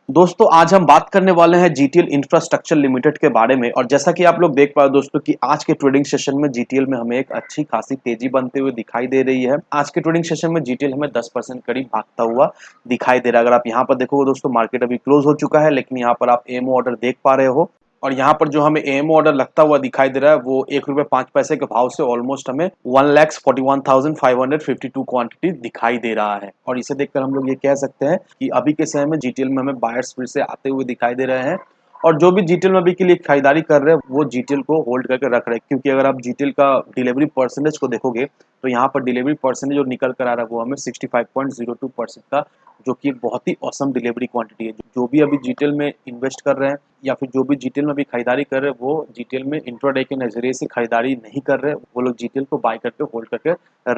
दोस्तों आज हम बात करने वाले हैं जीटीएल इंफ्रास्ट्रक्चर लिमिटेड के बारे में। और जैसा कि आप लोग देख पा रहे हो दोस्तों कि आज के ट्रेडिंग सेशन में जीटीएल में हमें एक अच्छी खासी तेजी बनते हुए दिखाई दे रही है। आज के ट्रेडिंग सेशन में जीटीएल हमें 10% करीब भागता हुआ दिखाई दे रहा है। अगर आप यहाँ पर देखोगे दोस्तों, मार्केट अभी क्लोज हो चुका है, लेकिन यहाँ पर आप एमओ ऑर्डर देख पा रहे हो। और यहाँ पर जो हमें एमओ ऑर्डर लगता हुआ दिखाई दे रहा है वो ₹1.05 के भाव से ऑलमोस्ट हमें 1,41,552 क्वांटिटी दिखाई दे रहा है। और इसे देखकर हम लोग ये कह सकते हैं कि अभी के समय में जीटीएल में हमें बायर्स फिर से आते हुए दिखाई दे रहे हैं। और जो भी जीटीएल में अभी के लिए खरीदारी कर रहे हैं वो जीटीएल को होल्ड करके रख रहे हैं, क्योंकि अगर आप जीटीएल का डिलीवरी परसेंटेज को देखोगे तो यहाँ पर डिलीवरी परसेंटेज जो निकल कर आ रहा है वो हमें 65.02% का, जो कि एक बहुत ही औसम डिलीवरी क्वांटिटी है। जो भी अभी जीटीएल में इन्वेस्ट कर रहे हैं या फिर जो भी जीटीएल में अभी खरीदारी कर रहे हैं वो जीटीएल में इंट्राडे के नजरिए से खरीदारी नहीं कर रहे, वो लोग जीटीएल को बाय करके होल्ड करके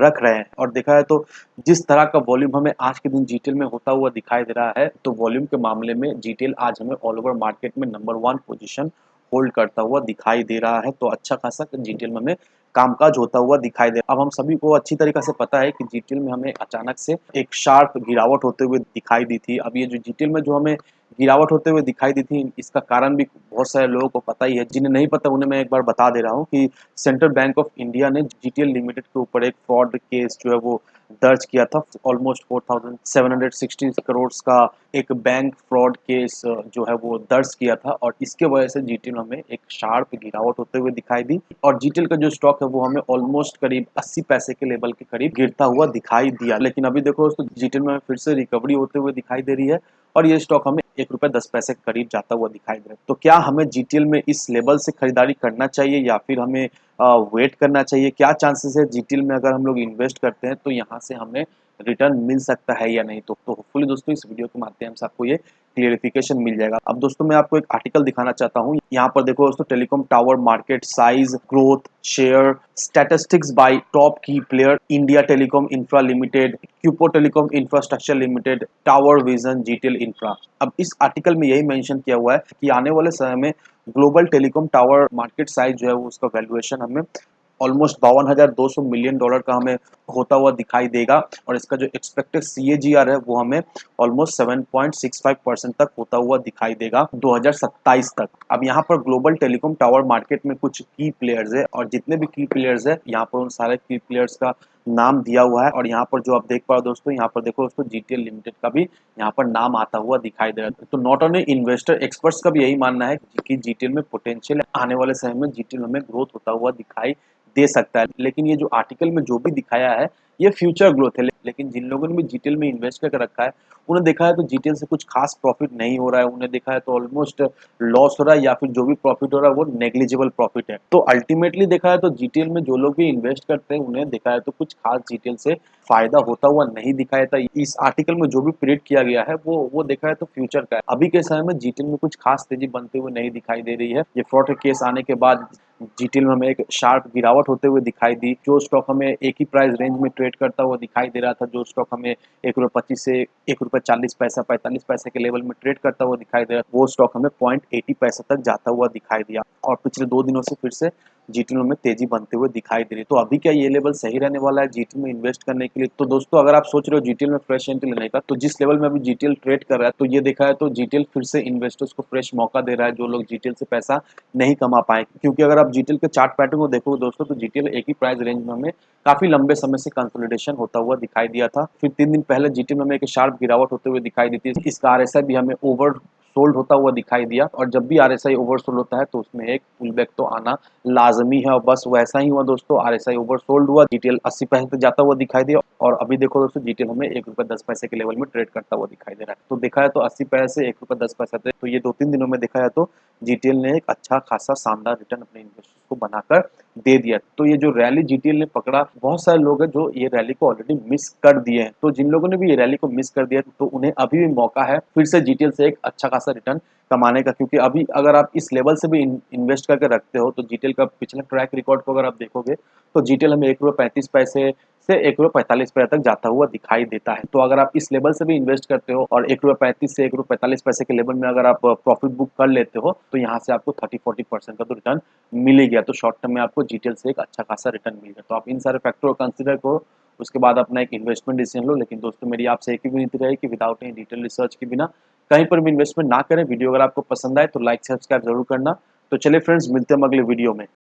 रख रहे हैं। और देखा है तो जिस तरह का वॉल्यूम हमें आज के दिन जीटीएल में होता हुआ दिखाई दे रहा है, तो वॉल्यूम के मामले में जीटीएल आज हमें ऑल ओवर मार्केट में नंबर 1 पोजीशन होल्ड करता हुआ दिखाई दे रहा है। तो अच्छा खासा जीटीएल में हमें कामकाज होता हुआ दिखाई दे। अब हम सभी को अच्छी तरीके से पता है कि जीटीएल में हमें अचानक से एक शार्प गिरावट होते हुए दिखाई दी थी। अब ये जो जीटीएल में जो हमें गिरावट होते हुए दिखाई दी थी, इसका कारण भी बहुत सारे लोगों को पता ही है। जिन्हें नहीं पता उन्हें मैं एक बार बता दे रहा हूँ कि सेंट्रल बैंक ऑफ इंडिया ने जीटीएल लिमिटेड के ऊपर एक फ्रॉड केस जो है वो दर्ज किया था। ऑलमोस्ट 4760 करोड़ का एक बैंक फ्रॉड केस जो है वो दर्ज किया था, और इसके वजह से जीटीएल हमें एक शार्प गिरावट होते हुए दिखाई दी। और जीटीएल का जो स्टॉक है वो हमें ऑलमोस्ट करीब 80 पैसे के लेवल के करीब गिरता हुआ दिखाई दिया। लेकिन अभी देखो दोस्तों, जीटीएल में फिर से रिकवरी होते हुए दिखाई दे रही है और ये स्टॉक हमें ₹1.10 के करीब जाता हुआ दिखाई दे रहा है। तो क्या हमें जीटीएल में इस लेवल से खरीदारी करना चाहिए या फिर हमें वेट करना चाहिए? क्या चांसेस है जीटीएल में अगर हम लोग इन्वेस्ट करते हैं तो यहाँ से हमें रिटर्न मिल सकता है या नहीं? तो होपफुली दोस्तों इस वीडियो के माध्यम से आपको ये क्लियरिफिकेशन मिल जाएगा। अब दोस्तों मैं आपको एक आर्टिकल दिखाना चाहता हूँ। यहाँ पर देखो दोस्तों, telecom tower market size, growth, share, statistics by top key player, India telecom infra limited, क्यूपो telecom infrastructure limited, tower vision, GTL infra. अब इस आर्टिकल में यही मेंशन किया हुआ है कि आने वाले समय में global telecom tower market size जो है वो उसका वैल्यूएशन हमें ऑलमोस्ट $52,200 का हमें होता हुआ दिखाई देगा। और इसका जो एक्सपेक्टेड सीएजीआर है वो हमें ऑलमोस्ट 7.65% तक होता हुआ दिखाई देगा 2027 तक। अब यहाँ पर ग्लोबल टेलीकॉम टावर मार्केट में कुछ की प्लेयर्स है, और जितने भी की प्लेयर्स है यहाँ पर उन सारे की प्लेयर्स का नाम दिया हुआ है। और यहाँ पर जो आप देख पा रहे हो दोस्तों, यहाँ पर देखो दोस्तों, जीटीएल लिमिटेड का भी यहाँ पर नाम आता हुआ दिखाई दे रहा है। तो नॉट ओनली इन्वेस्टर, एक्सपर्ट्स का भी यही मानना है कि जीटीएल में पोटेंशियल आने वाले समय में जीटीएल में ग्रोथ होता हुआ दिखाई दे सकता है। लेकिन ये जो आर्टिकल में जो भी दिखाया है ये फ्यूचर ग्रोथ है। लेकिन जिन लोगों ने भी जीटीएल में इन्वेस्ट करके रखा है उन्हें देखा है तो जीटीएल से कुछ खास प्रॉफिट नहीं हो रहा है। उन्हें देखा है तो ऑलमोस्ट लॉस हो रहा है, या फिर जो भी प्रॉफिट हो रहा है वो नेग्लिजिबल प्रॉफिट है। तो अल्टीमेटली देखा है तो जीटीएल में जो लोग भी इन्वेस्ट करते हैं उन्हें देखा है तो कुछ खास जीटीएल से फायदा होता हुआ नहीं दिखाया था। इस आर्टिकल में जो भी प्रेडिक्ट किया गया है वो देखा है तो फ्यूचर का है। अभी के समय में जीटीएल में कुछ खास तेजी बनते हुए नहीं दिखाई दे रही है। ये फ्रॉड केस आने के बाद जीटीएल में हमें एक शार्प गिरावट होते हुए दिखाई दी। जो स्टॉक हमें एक ही प्राइस रेंज में ट्रेड करता हुआ दिखाई दे रहा था, जो स्टॉक हमें ₹1.25 से ₹1.40 ₹45 के लेवल में ट्रेड करता हुआ दिखाई दे रहा था, वो स्टॉक हमें 0.80 तक जाता हुआ दिखाई दिया। और पिछले 2 दिनों से फिर से जीटीएल में तेजी बनते हुए दिखाई दे रही है। तो अभी क्या ये लेवल सही रहने वाला है जीटीएल में इन्वेस्ट करने के लिए? तो दोस्तों अगर आप सोच रहे हो जीटीएल में फ्रेश एंट्री लेने का, तो जिस लेवल में अभी जीटीएल ट्रेड कर रहा है तो ये देखा है तो जीटीएल फिर से इन्वेस्टर्स को फ्रेश मौका दे रहा है जो लोग जीटीएल से पैसा नहीं कमा पाए। क्योंकि अगर आप जीटीएल के चार्ट पैटर्न को देखोगे दोस्तों, तो जीटीएल एक ही प्राइस रेंज में हमें काफी लंबे समय से कंसोलिडेशन होता हुआ दिखाई दिया था। फिर 3 दिन पहले जीटीएल में हमें एक शार्प गिरावट होते हुए दिखाई दी थी। इसका आरएसआई भी हमें ओवर सोल्ड होता हुआ दिखाई दिया, और जब भी आरएसआई ओवरसोल्ड होता है तो उसमें एक पुलबैक तो आना लाजमी है। और बस वैसा ही हुआ दोस्तों, आरएसआई ओवरसोल्ड हुआ, जीटीएल 80 पैसे तक जाता हुआ दिखाई दिया। और अभी देखो दोस्तों, जीटीएल हमें ₹1.10 के लेवल में ट्रेड करता हुआ दिखाई दे रहा है। तो देखा है तो 80 पैसे से ₹1.10 तक, तो ये 2-3 दिनों में देखा है तो जीटीएल ने एक अच्छा खासा शानदार रिटर्न अपने इन्वेस्टर्स को बनाकर दे दिया। तो ये जो रैली जीटीएल ने पकड़ा, बहुत सारे लोग हैं जो ये रैली को ऑलरेडी मिस कर दिए हैं। तो जिन लोगों ने भी ये रैली को मिस कर दिया तो उन्हें अभी भी मौका है फिर से जीटीएल से एक अच्छा खासा रिटर्न कमाने का। क्योंकि अभी अगर आप इस लेवल से भी इन्वेस्ट करके रखते हो तो जीटीएल का पिछला ट्रैक रिकॉर्ड को अगर आप देखोगे तो जीटीएल हमें ₹1.35 से ₹1.45 तक जाता हुआ दिखाई देता है। तो अगर आप इस लेवल से भी इन्वेस्ट करते हो और ₹1.35 से ₹1.45 के लेवल में अगर आप प्रॉफिट बुक कर लेते हो तो यहाँ से आपको 30-40% का तो रिटर्न मिल ही गया। तो शॉर्ट टर्म में आपको जीटीएल से एक अच्छा खासा रिटर्न मिल गया। तो आप इन सारे फैक्टर को कंसिडर करो, उसके बाद अपना एक इन्वेस्टमेंट डिसीजन लो। लेकिन दोस्तों मेरी आपसे एक ही विनती रहेगी कि विदाउट एनी डिटेल रिसर्च के बिना कहीं पर भी इन्वेस्टमेंट ना करें। वीडियो अगर आपको पसंद आए तो लाइक सब्सक्राइब जरूर करना। तो चलिए फ्रेंड्स, मिलते हैं हम अगले वीडियो में।